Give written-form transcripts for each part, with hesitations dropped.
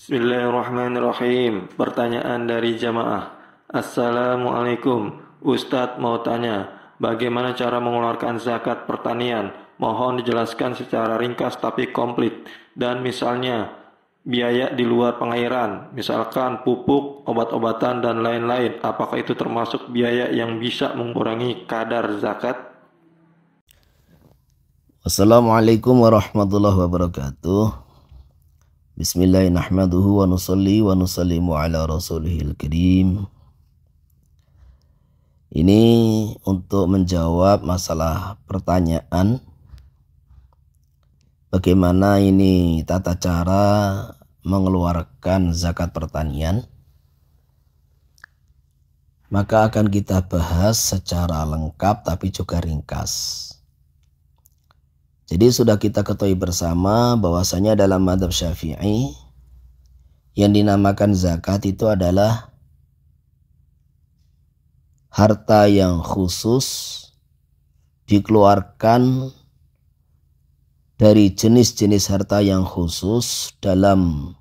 Bismillahirrahmanirrahim. Pertanyaan dari jamaah. Assalamualaikum. Ustadz mau tanya, bagaimana cara mengeluarkan zakat pertanian? Mohon dijelaskan secara ringkas tapi komplit. Dan misalnya, biaya di luar pengairan, misalkan pupuk, obat-obatan, dan lain-lain. Apakah itu termasuk biaya yang bisa mengurangi kadar zakat? Assalamualaikum warahmatullahi wabarakatuh. Bismillahirrahmanirrahim wa nusalli wa nusallimu ala rasulihil karim. Ini untuk menjawab masalah pertanyaan bagaimana ini tata cara mengeluarkan zakat pertanian. Maka akan kita bahas secara lengkap tapi juga ringkas. Jadi sudah kita ketahui bersama bahwasanya dalam mazhab Syafi'i yang dinamakan zakat itu adalah harta yang khusus dikeluarkan dari jenis-jenis harta yang khusus dalam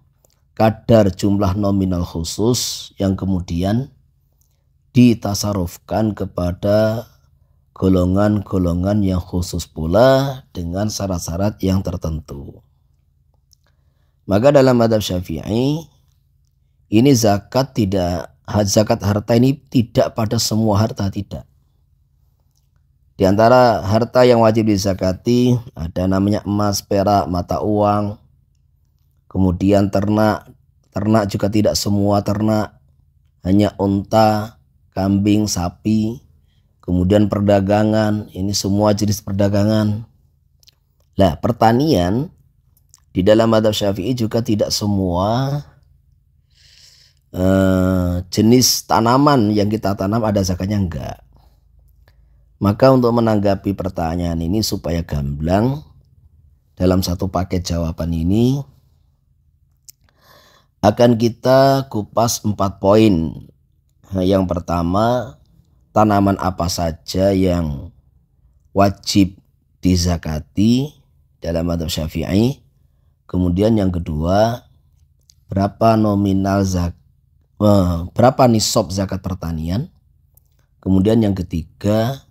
kadar jumlah nominal khusus yang kemudian ditasarufkan kepada golongan-golongan yang khusus pula dengan syarat-syarat yang tertentu. Maka dalam mazhab Syafi'i ini zakat harta ini tidak pada semua harta, tidak. Di antara harta yang wajib dizakati ada namanya emas, perak, mata uang. Kemudian ternak juga tidak semua ternak, hanya unta, kambing, sapi. Kemudian perdagangan, ini semua jenis perdagangan. Nah, pertanian di dalam mazhab Syafi'i juga tidak semua jenis tanaman yang kita tanam ada zakatnya, enggak. Maka untuk menanggapi pertanyaan ini supaya gamblang dalam satu paket jawaban ini akan kita kupas 4 poin. Yang pertama, tanaman apa saja yang wajib dizakati dalam mazhab Syafi'i. Kemudian yang kedua, berapa nisab zakat pertanian. Kemudian yang ketiga,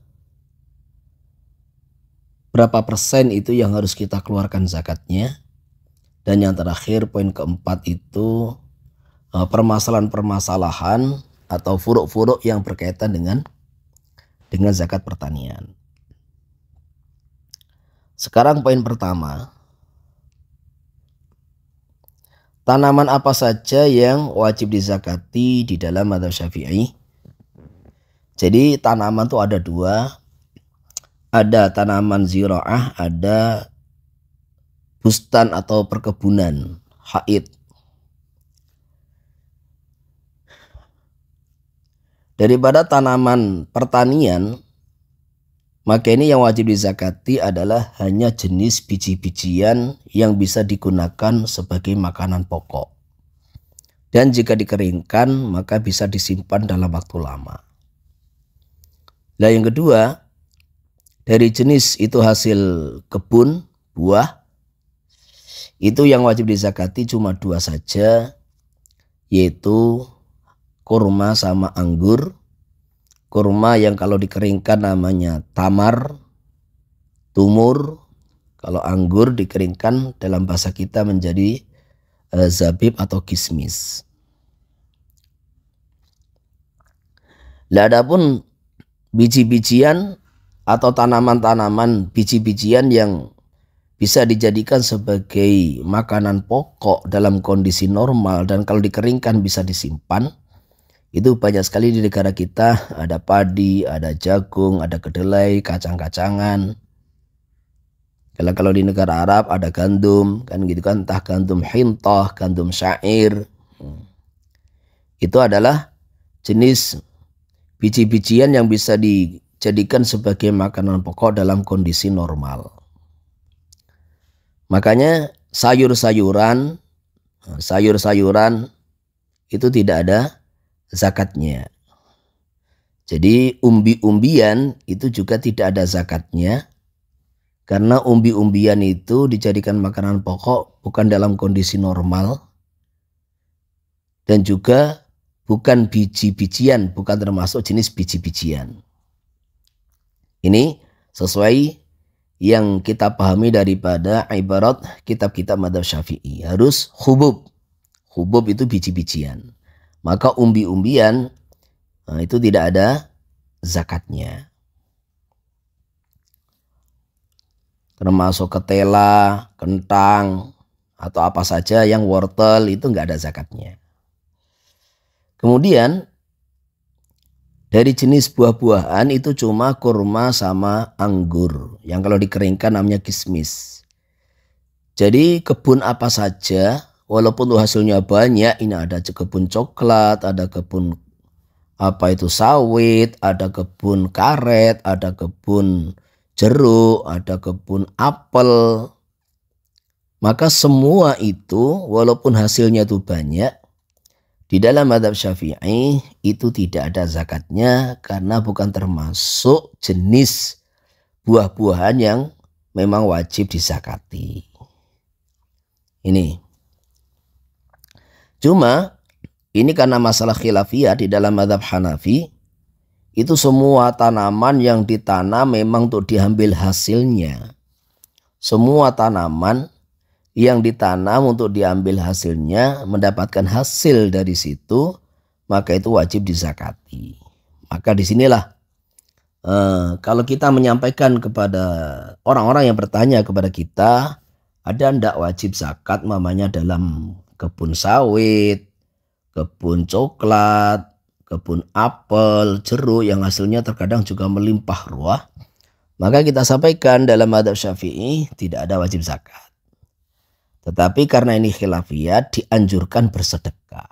berapa persen itu yang harus kita keluarkan zakatnya. Dan yang terakhir, poin keempat itu permasalahan-permasalahan atau furuk-furuk yang berkaitan dengan zakat pertanian. Sekarang poin pertama, tanaman apa saja yang wajib dizakati di dalam mazhab Syafi'i. Jadi tanaman itu ada 2, ada tanaman ziraah, ada bustan atau perkebunan, haid. Daripada tanaman pertanian, maka ini yang wajib dizakati adalah hanya jenis biji-bijian yang bisa digunakan sebagai makanan pokok. Dan jika dikeringkan, maka bisa disimpan dalam waktu lama. Nah, yang kedua, dari jenis itu hasil kebun, buah, itu yang wajib dizakati cuma 2 saja, yaitu kurma sama anggur. Kurma yang kalau dikeringkan namanya tamar, tumur. Kalau anggur dikeringkan dalam bahasa kita menjadi zabib atau kismis. Lah adapun biji-bijian atau tanaman-tanaman biji-bijian yang bisa dijadikan sebagai makanan pokok dalam kondisi normal dan kalau dikeringkan bisa disimpan. Itu banyak sekali di negara kita, ada padi, ada jagung, ada kedelai, kacang-kacangan. Kalau di negara Arab ada gandum, kan gitu kan, entah gandum hintah, gandum syair. itu adalah jenis biji-bijian yang bisa dijadikan sebagai makanan pokok dalam kondisi normal. Makanya sayur-sayuran itu tidak ada zakatnya. Jadi umbi-umbian itu juga tidak ada zakatnya. Karena umbi-umbian itu dijadikan makanan pokok bukan dalam kondisi normal. Dan juga bukan biji-bijian, bukan termasuk jenis biji-bijian. Ini sesuai yang kita pahami daripada ibarat kitab-kitab madzhab Syafi'i. Harus hubub. Hubub itu biji-bijian. Maka umbi-umbian itu tidak ada zakatnya. Termasuk ketela, kentang, atau apa saja yang wortel itu nggak ada zakatnya. Kemudian dari jenis buah-buahan itu cuma kurma sama anggur. Yang kalau dikeringkan namanya kismis. Jadi kebun apa saja walaupun hasilnya banyak. Ini ada kebun coklat, ada kebun sawit, ada kebun karet, ada kebun jeruk, ada kebun apel. Maka semua itu walaupun hasilnya itu banyak, di dalam madzhab Syafi'i itu tidak ada zakatnya karena bukan termasuk jenis buah-buahan yang memang wajib dizakati. Ini. Cuma ini karena masalah khilafiyah di dalam madzhab Hanafi, itu semua tanaman yang ditanam memang untuk diambil hasilnya. Semua tanaman yang ditanam untuk diambil hasilnya, mendapatkan hasil dari situ, maka itu wajib dizakati. Maka disinilah kalau kita menyampaikan kepada orang-orang yang bertanya kepada kita, ada ndak wajib zakat mamanya dalam kebun sawit, kebun coklat, kebun apel, jeruk yang hasilnya terkadang juga melimpah ruah. Maka kita sampaikan dalam madzhab Syafi'i tidak ada wajib zakat. Tetapi karena ini khilafiyah dianjurkan bersedekah.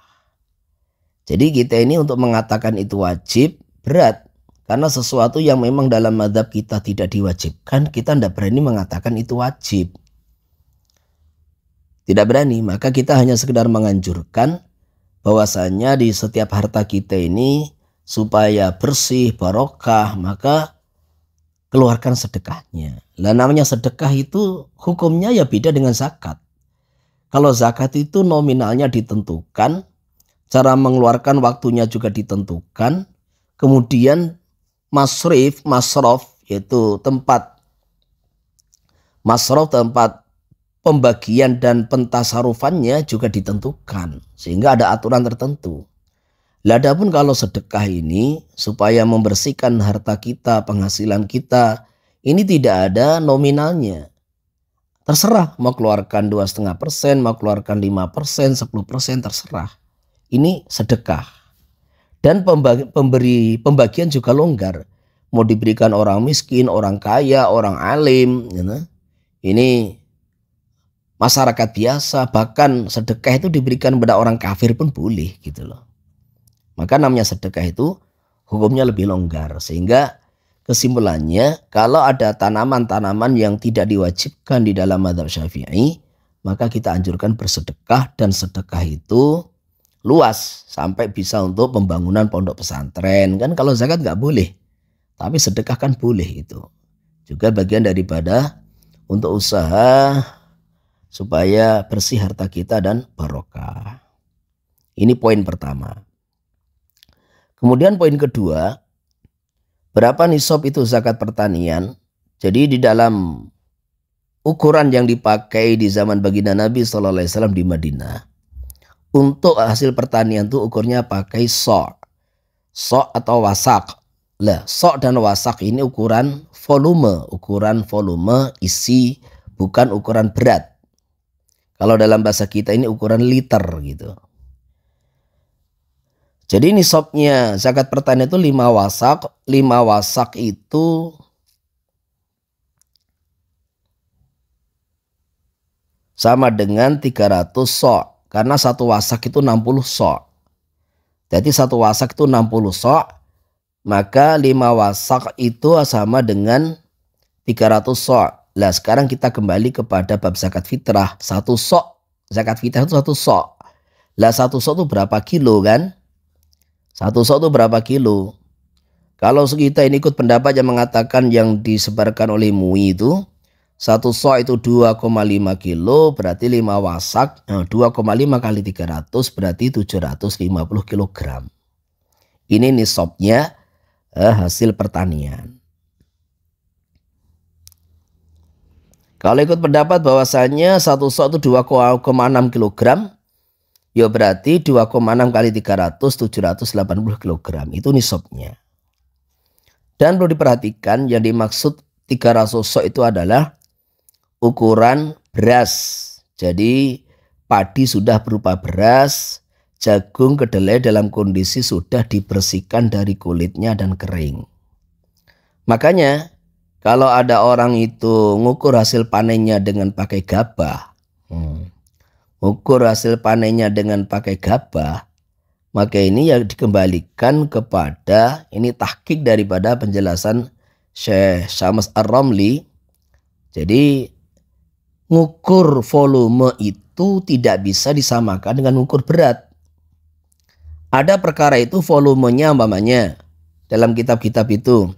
Jadi kita ini untuk mengatakan itu wajib berat. Karena sesuatu yang memang dalam madzhab kita tidak diwajibkan, kita tidak berani mengatakan itu wajib. Tidak berani, maka kita hanya sekedar menganjurkan bahwasanya di setiap harta kita ini supaya bersih, barokah, maka keluarkan sedekahnya. Lah namanya sedekah itu hukumnya ya beda dengan zakat. Kalau zakat itu nominalnya ditentukan, cara mengeluarkan waktunya juga ditentukan, kemudian masrof yaitu tempat pembagian dan pentasarufannya juga ditentukan, sehingga ada aturan tertentu. Adapun kalau sedekah ini supaya membersihkan harta kita, penghasilan kita, ini tidak ada nominalnya. Terserah mau keluarkan 2,5%, mau keluarkan 5%, 10%, terserah. Ini sedekah. Dan pembagian juga longgar. Mau diberikan orang miskin, orang kaya, orang alim. Ini masyarakat biasa, bahkan sedekah itu diberikan kepada orang kafir pun boleh gitu loh. Maka namanya sedekah itu hukumnya lebih longgar. Sehingga kesimpulannya, kalau ada tanaman-tanaman yang tidak diwajibkan di dalam madzhab Syafi'i, maka kita anjurkan bersedekah, dan sedekah itu luas sampai bisa untuk pembangunan pondok pesantren. Kan kalau zakat nggak boleh, tapi sedekah kan boleh itu. Juga bagian daripada untuk usaha supaya bersih harta kita dan barokah. Ini poin pertama. Kemudian poin kedua, berapa nisab itu zakat pertanian? Jadi di dalam ukuran yang dipakai di zaman baginda Nabi SAW di Madinah, untuk hasil pertanian itu ukurnya pakai sok atau wasak. Lah, sok dan wasak ini ukuran volume isi, bukan ukuran berat. Kalau dalam bahasa kita ini ukuran liter gitu. Jadi nisabnya zakat pertanian itu 5 wasak. 5 wasak itu sama dengan 300 sok. Karena 1 wasak itu 60 sok. Jadi 1 wasak itu 60 sok. Maka 5 wasak itu sama dengan 300 sok. Nah sekarang kita kembali kepada bab zakat fitrah. 1 sok. Zakat fitrah itu 1 sok. Lah 1 sok itu berapa kilo kan? 1 sok itu berapa kilo? Kalau kita ini ikut pendapat yang mengatakan yang disebarkan oleh MUI itu 1 sok itu 2,5 kilo, berarti 5 wasak 2,5 kali 300 berarti 750 kilogram. Ini nisabnya hasil pertanian. Kalau ikut pendapat bahwasanya 1 sok itu 2,6 kilogram, ya berarti 2,6 kali 300 780 kilogram. Itu nisabnya. Dan perlu diperhatikan yang dimaksud 300 sok itu adalah ukuran beras. Jadi padi sudah berupa beras, jagung, kedelai dalam kondisi sudah dibersihkan dari kulitnya dan kering. Makanya kalau ada orang itu ngukur hasil panennya dengan pakai gabah, ukur hasil panennya dengan pakai gabah, maka ini yang dikembalikan kepada ini tahqiq daripada penjelasan Syekh Syams Ar-Ramli. Jadi ngukur volume itu tidak bisa disamakan dengan ngukur berat. Ada perkara itu volumenya umpamanya dalam kitab-kitab itu.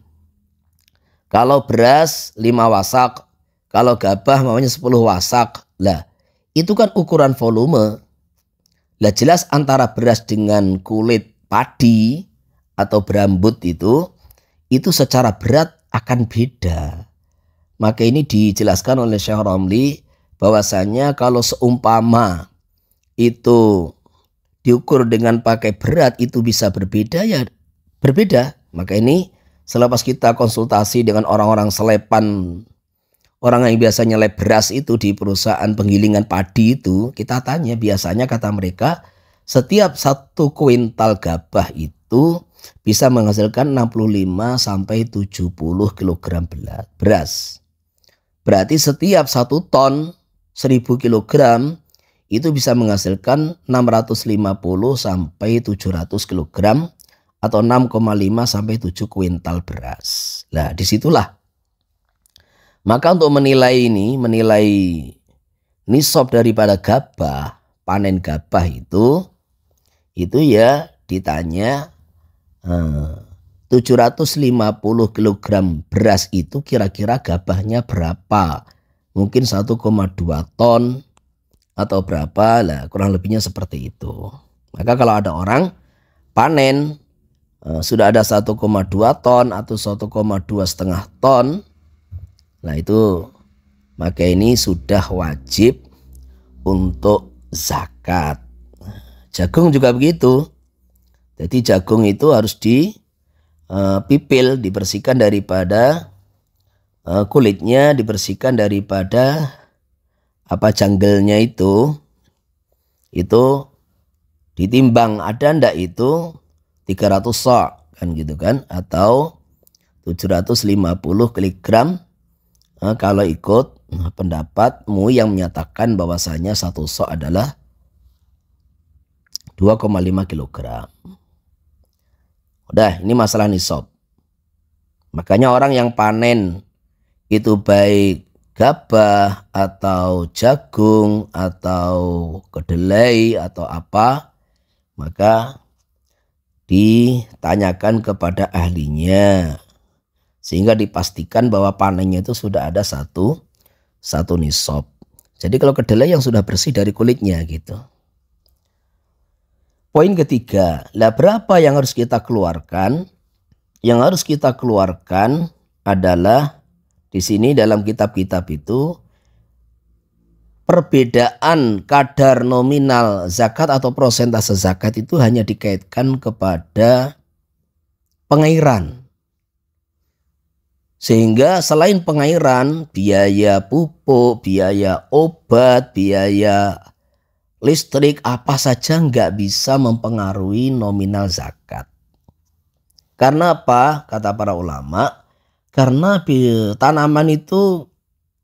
Kalau beras 5 wasak, kalau gabah umpamanya 10 wasak. Lah, itu kan ukuran volume. Lah jelas antara beras dengan kulit padi atau berambut itu secara berat akan beda. Maka ini dijelaskan oleh Syekh Ramli bahwasanya kalau seumpama itu diukur dengan pakai berat itu bisa berbeda ya berbeda. Maka ini selepas kita konsultasi dengan orang-orang selepan, orang yang biasa nyelep beras itu di perusahaan penggilingan padi itu, kita tanya biasanya kata mereka setiap 1 kuintal gabah itu bisa menghasilkan 65 sampai 70 kg beras. Berarti setiap 1 ton 1000 kg itu bisa menghasilkan 650 sampai 700 kg atau 6,5 sampai 7 kuintal beras. Nah, disitulah. Maka untuk menilai nisab daripada gabah, panen gabah itu ya ditanya 750 kg beras itu kira-kira gabahnya berapa? Mungkin 1,2 ton atau berapa lah, kurang lebihnya seperti itu. Maka kalau ada orang panen sudah ada 1,2 ton atau 1,2,5 ton, nah itu maka ini sudah wajib untuk zakat. Jagung juga begitu. Jadi jagung itu harus dipipil, dibersihkan daripada kulitnya, dibersihkan daripada janggelnya itu ditimbang ada ndak itu 300 sok kan gitu kan, atau 750 kg kalau ikut pendapatmu yang menyatakan bahwasanya 1 sok adalah 2,5 kg. Udah, ini masalah nisab. Makanya orang yang panen itu baik gabah atau jagung atau kedelai atau apa, maka ditanyakan kepada ahlinya sehingga dipastikan bahwa panennya itu sudah ada satu nisab. Jadi kalau kedelai yang sudah bersih dari kulitnya gitu. Poin ketiga, lah berapa yang harus kita keluarkan? Yang harus kita keluarkan adalah di sini dalam kitab-kitab itu perbedaan kadar nominal zakat atau persentase zakat itu hanya dikaitkan kepada pengairan. Sehingga selain pengairan, biaya pupuk, biaya obat, biaya listrik, apa saja nggak bisa mempengaruhi nominal zakat. Karena apa? Kata para ulama, karena tanaman itu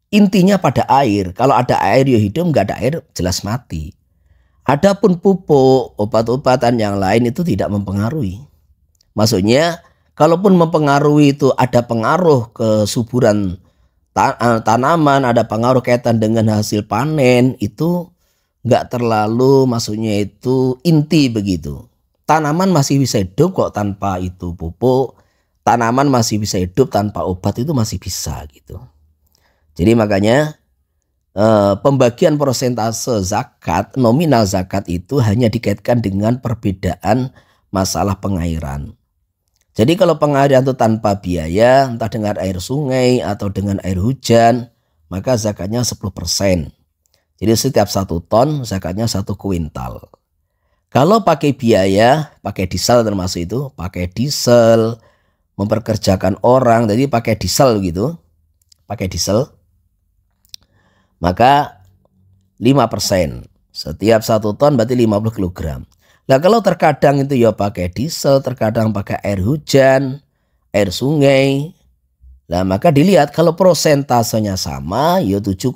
intinya pada air. Kalau ada air ya hidup, nggak ada air jelas mati. Adapun pupuk, obat-obatan yang lain itu tidak mempengaruhi. Maksudnya, kalaupun mempengaruhi itu ada pengaruh kesuburan tanaman, ada pengaruh kaitan dengan hasil panen, itu nggak terlalu, maksudnya itu inti begitu. Tanaman masih bisa hidup kok tanpa itu pupuk. Tanaman masih bisa hidup tanpa obat, itu masih bisa gitu. Jadi makanya pembagian persentase zakat, nominal zakat itu hanya dikaitkan dengan perbedaan masalah pengairan. Jadi kalau pengairan itu tanpa biaya, entah dengan air sungai atau dengan air hujan, maka zakatnya 10%. Jadi setiap 1 ton zakatnya 1 kuintal. Kalau pakai biaya, pakai diesel termasuk itu, pakai diesel, memperkerjakan orang, jadi pakai diesel gitu, pakai diesel, maka 5%. Setiap 1 ton berarti 50 kg. Nah kalau terkadang itu ya pakai diesel, terkadang pakai air hujan, air sungai. Nah maka dilihat kalau prosentasenya sama ya 7,5%.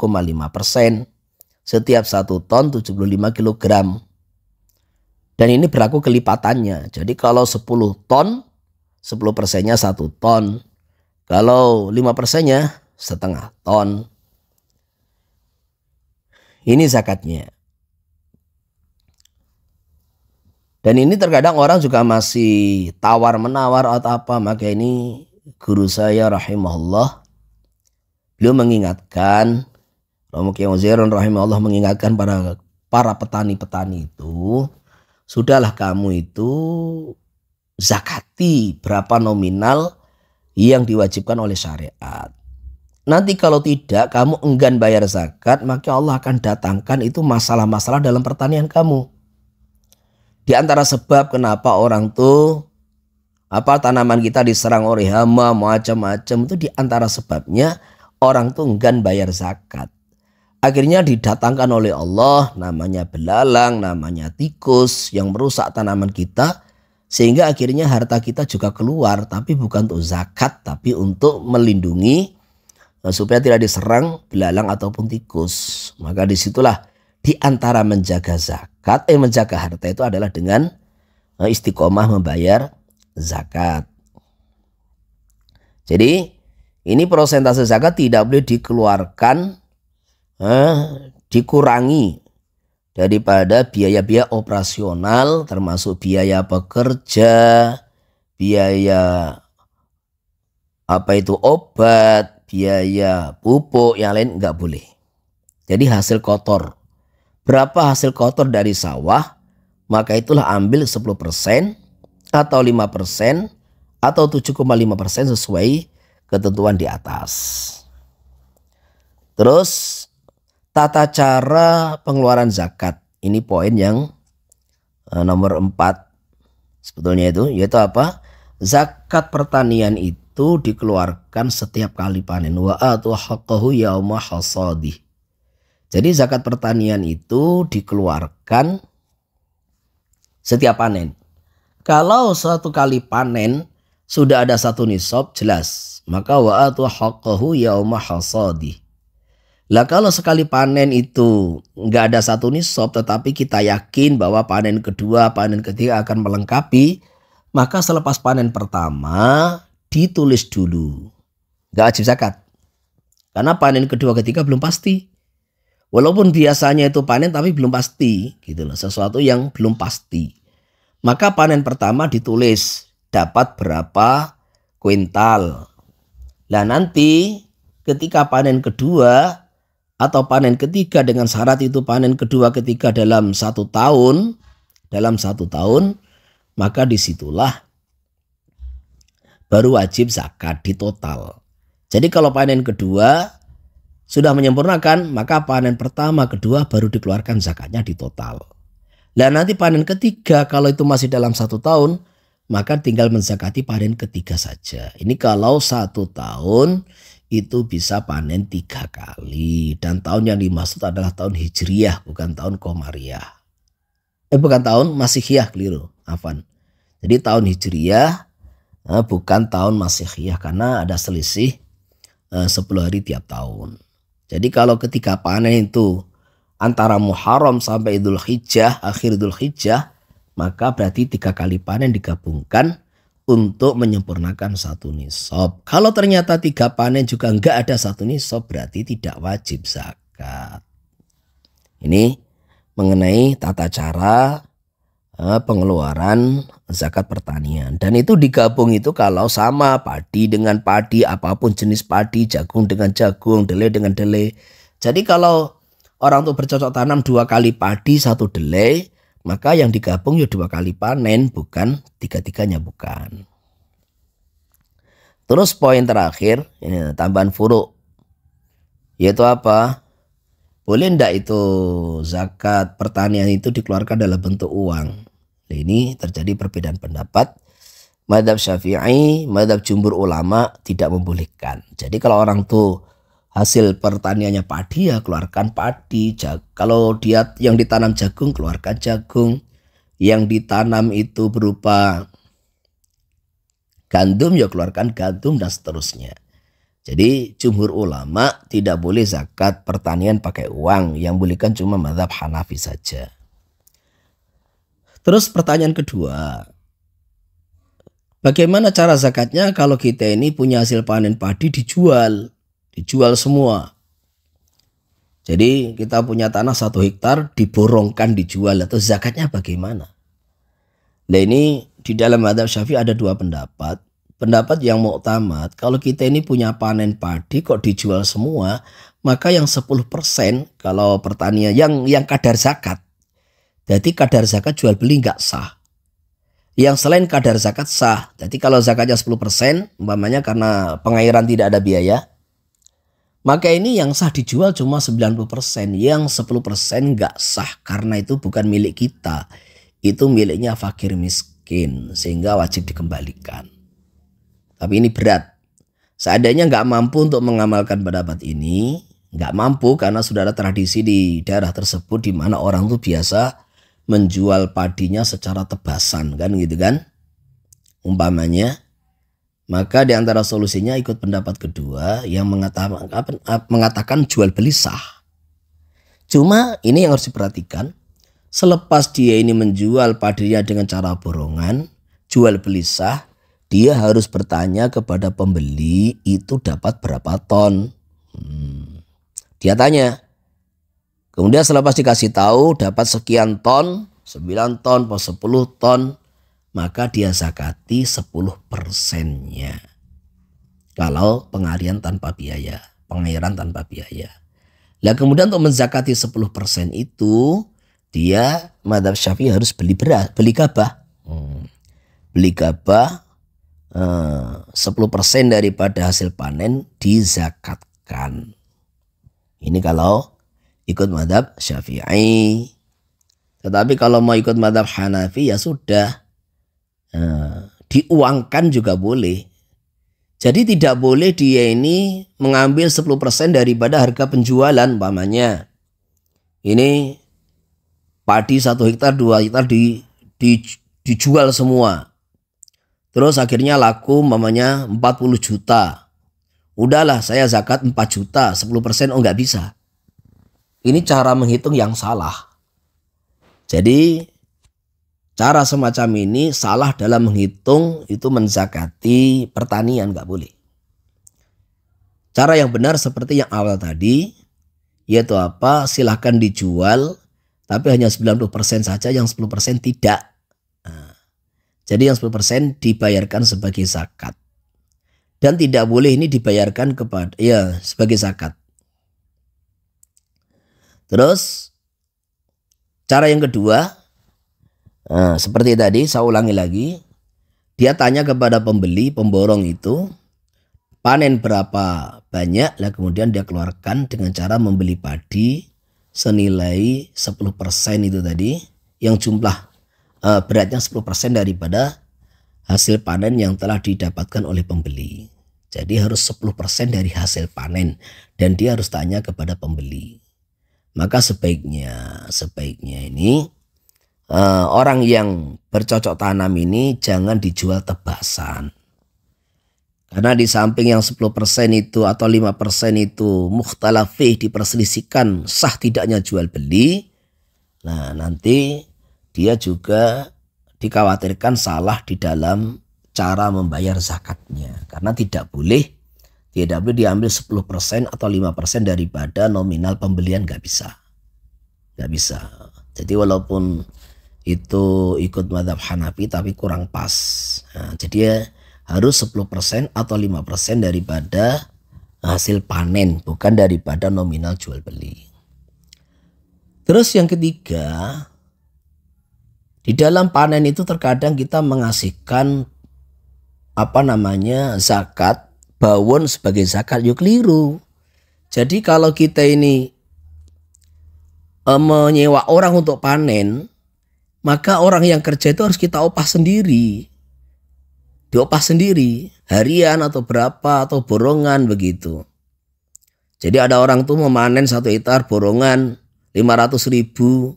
Setiap 1 ton 75 kg. Dan ini berlaku kelipatannya. Jadi kalau 10 ton, 10%-nya 1 ton. Kalau 5%-nya setengah ton. Ini zakatnya. Dan ini terkadang orang juga masih tawar-menawar atau apa. Maka ini guru saya rahimahullah, beliau mengingatkan, rahimahullah mengingatkan para petani-petani itu, sudahlah kamu itu zakati berapa nominal yang diwajibkan oleh syariat. Nanti kalau tidak, kamu enggan bayar zakat, maka Allah akan datangkan itu masalah-masalah dalam pertanian kamu. Di antara sebab kenapa orang tuh tanaman kita diserang oleh hama macam-macam, itu di antara sebabnya orang tuh enggan bayar zakat. Akhirnya didatangkan oleh Allah namanya belalang, namanya tikus yang merusak tanaman kita, sehingga akhirnya harta kita juga keluar, tapi bukan untuk zakat, tapi untuk melindungi supaya tidak diserang belalang ataupun tikus. Maka disitulah di antara menjaga zakat, menjaga harta itu adalah dengan istiqomah membayar zakat. Jadi ini persentase zakat tidak boleh dikeluarkan, dikurangi daripada biaya-biaya operasional, termasuk biaya pekerja, biaya obat, biaya pupuk, yang lain nggak boleh. Jadi hasil kotor, berapa hasil kotor dari sawah, maka itulah ambil 10% atau 5% atau 7,5% sesuai ketentuan di atas. Terus tata cara pengeluaran zakat. Ini poin yang nomor 4 sebetulnya itu, yaitu apa? Zakat pertanian itu dikeluarkan setiap kali panen. Wa atu haqqahu yauma hasadih. Jadi zakat pertanian itu dikeluarkan setiap panen. Kalau suatu kali panen sudah ada 1 nisab, jelas, maka wa atu haqqahu yauma hasadih. Lah kalau sekali panen itu nggak ada 1 nisab, tetapi kita yakin bahwa panen kedua, panen ketiga akan melengkapi, maka selepas panen pertama ditulis dulu, nggak wajib zakat. Karena panen kedua ketiga belum pasti. Walaupun biasanya itu panen tapi belum pasti gitu loh, sesuatu yang belum pasti. Maka panen pertama ditulis dapat berapa kuintal. Lah nanti ketika panen kedua atau panen ketiga, dengan syarat itu panen kedua ketiga dalam 1 tahun, maka disitulah baru wajib zakat di total. Jadi kalau panen kedua sudah menyempurnakan, maka panen pertama, kedua baru dikeluarkan zakatnya di total. Dan nanti panen ketiga kalau itu masih dalam 1 tahun, maka tinggal menzakati panen ketiga saja. Ini kalau 1 tahun itu bisa panen 3 kali. Dan tahun yang dimaksud adalah tahun Hijriyah, bukan tahun Qamariyah. Bukan tahun Masihiyah, keliru. Afwan. Jadi tahun Hijriyah bukan tahun Masihiyah, karena ada selisih 10 hari tiap tahun. Jadi kalau ketika panen itu antara Muharram sampai Idul Hijjah, akhir Idul Hijjah, maka berarti 3 kali panen digabungkan untuk menyempurnakan 1 nisab. Kalau ternyata 3 panen juga enggak ada 1 nisab, berarti tidak wajib zakat. Ini mengenai tata cara pengeluaran zakat pertanian. Dan itu digabung itu kalau sama padi dengan padi, apapun jenis padi, jagung dengan jagung, delai dengan delai. Jadi kalau orang tuh bercocok tanam 2 kali padi 1 delai, maka yang digabung ya 2 kali panen, bukan 3-3-nya, bukan. Terus poin terakhir, ini tambahan furuk, yaitu apa? Boleh ndak itu zakat pertanian itu dikeluarkan dalam bentuk uang? Nah, ini terjadi perbedaan pendapat. Mazhab Syafi'i, mazhab jumhur ulama tidak membolehkan. Jadi kalau orang tuh hasil pertaniannya padi ya keluarkan padi. Kalau dia yang ditanam jagung keluarkan jagung. Yang ditanam itu berupa gandum ya keluarkan gandum dan seterusnya. Jadi jumhur ulama tidak boleh zakat pertanian pakai uang. Yang bolehkan cuma mazhab Hanafi saja. Terus pertanyaan kedua. Bagaimana cara zakatnya kalau kita ini punya hasil panen padi dijual? Dijual semua. Jadi kita punya tanah 1 hektar diborongkan dijual, atau zakatnya bagaimana? Nah ini di dalam mazhab Syafi'i ada 2 pendapat. Pendapat yang muktamad, kalau kita ini punya panen padi kok dijual semua, maka yang 10% kalau pertanian yang kadar zakat. Jadi kadar zakat jual beli nggak sah. Yang selain kadar zakat sah. Jadi kalau zakatnya 10%, umpamanya karena pengairan tidak ada biaya, maka ini yang sah dijual cuma 90%. Yang 10% nggak sah karena itu bukan milik kita. Itu miliknya fakir miskin sehingga wajib dikembalikan. Tapi ini berat. Seandainya nggak mampu untuk mengamalkan pendapat ini, nggak mampu karena sudah ada tradisi di daerah tersebut di mana orang tuh biasa menjual padinya secara tebasan kan gitu kan. Umpamanya. Maka di antara solusinya ikut pendapat kedua yang mengatakan jual beli sah. Cuma ini yang harus diperhatikan. Selepas dia ini menjual padinya dengan cara borongan, jual beli sah, dia harus bertanya kepada pembeli itu dapat berapa ton. Dia tanya. Kemudian selepas dikasih tahu dapat sekian ton, 9 ton, 10 ton. Maka dia zakati 10%-nya. Kalau pengairan tanpa biaya. Nah kemudian untuk menzakati 10% itu, dia mazhab Syafi'i harus beli beras, beli gabah. Beli gabah 10% daripada hasil panen dizakatkan. Ini kalau ikut mazhab Syafi'i. Tetapi kalau mau ikut mazhab Hanafi ya sudah. Diuangkan juga boleh. Jadi tidak boleh dia ini mengambil 10% daripada harga penjualan. Umpamanya ini padi 1 hektar 2 hektar dijual semua. Terus akhirnya laku umpamanya 40 juta. Udahlah saya zakat 4 juta 10%, oh nggak bisa. Ini cara menghitung yang salah. Jadi cara semacam ini salah dalam menghitung itu menzakati pertanian, nggak boleh. Cara yang benar seperti yang awal tadi, yaitu apa? Silahkan dijual, tapi hanya 90% saja, yang 10% tidak. Jadi yang 10% dibayarkan sebagai zakat. Dan tidak boleh ini dibayarkan kepada sebagai zakat. Terus cara yang kedua, seperti tadi, saya ulangi lagi. Dia tanya kepada pembeli, pemborong itu, panen berapa banyak, lah kemudian dia keluarkan dengan cara membeli padi senilai 10% itu tadi, yang jumlah beratnya 10% daripada hasil panen yang telah didapatkan oleh pembeli. Jadi harus 10% dari hasil panen, dan dia harus tanya kepada pembeli. Maka sebaiknya ini orang yang bercocok tanam ini jangan dijual tebasan. Karena di samping yang 10% itu atau 5% itu mukhtalaf fih, diperselisihkan sah tidaknya jual beli. Nah, nanti dia juga dikhawatirkan salah di dalam cara membayar zakatnya. Karena tidak boleh diambil 10% atau 5% daripada nominal pembelian, nggak bisa. Nggak bisa. Jadi walaupun itu ikut mazhab Hanafi tapi kurang pas. Nah, jadi ya harus 10% atau 5% daripada hasil panen, bukan daripada nominal jual beli. Terus yang ketiga, di dalam panen itu terkadang kita mengasihkan zakat bawon sebagai zakat, yuk keliru. Jadi kalau kita ini menyewa orang untuk panen, maka orang yang kerja itu harus kita opah sendiri. Diopah sendiri, harian atau berapa atau borongan begitu. Jadi ada orang tuh memanen 1 hektar borongan 500.000.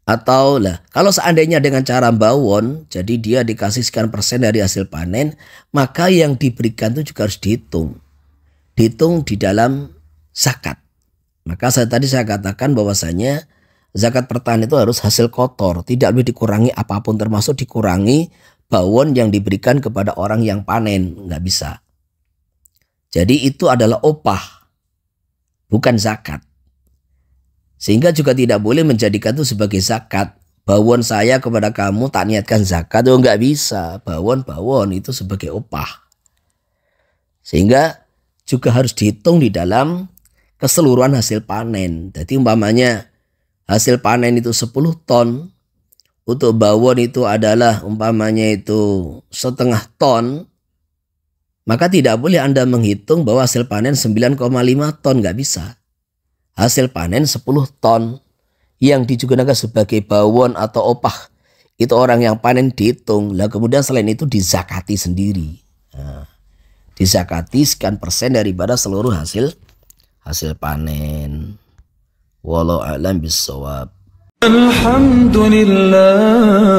Atau lah, kalau seandainya dengan cara bawon, jadi dia dikasih sekian persen dari hasil panen, maka yang diberikan itu juga harus dihitung. Dihitung di dalam zakat. Maka tadi saya katakan bahwasanya zakat pertanian itu harus hasil kotor, tidak boleh dikurangi apapun, termasuk dikurangi bawon yang diberikan kepada orang yang panen, nggak bisa. Jadi itu adalah opah, bukan zakat. Sehingga juga tidak boleh menjadikan itu sebagai zakat. Bawon saya kepada kamu tak niatkan zakat, oh nggak bisa. Bawon itu sebagai opah. Sehingga juga harus dihitung di dalam keseluruhan hasil panen. Jadi umpamanya hasil panen itu 10 ton. Untuk bawon itu adalah umpamanya itu 0,5 ton. Maka tidak boleh Anda menghitung bahwa hasil panen 9,5 ton. Nggak bisa. Hasil panen 10 ton. Yang digunakan sebagai bawon atau opah. Itu orang yang panen dihitung. Lah kemudian selain itu dizakati sendiri. Nah, dizakati sekian persen daripada seluruh hasil panen. Wallahu a'lam bishawab. Alhamdulillah.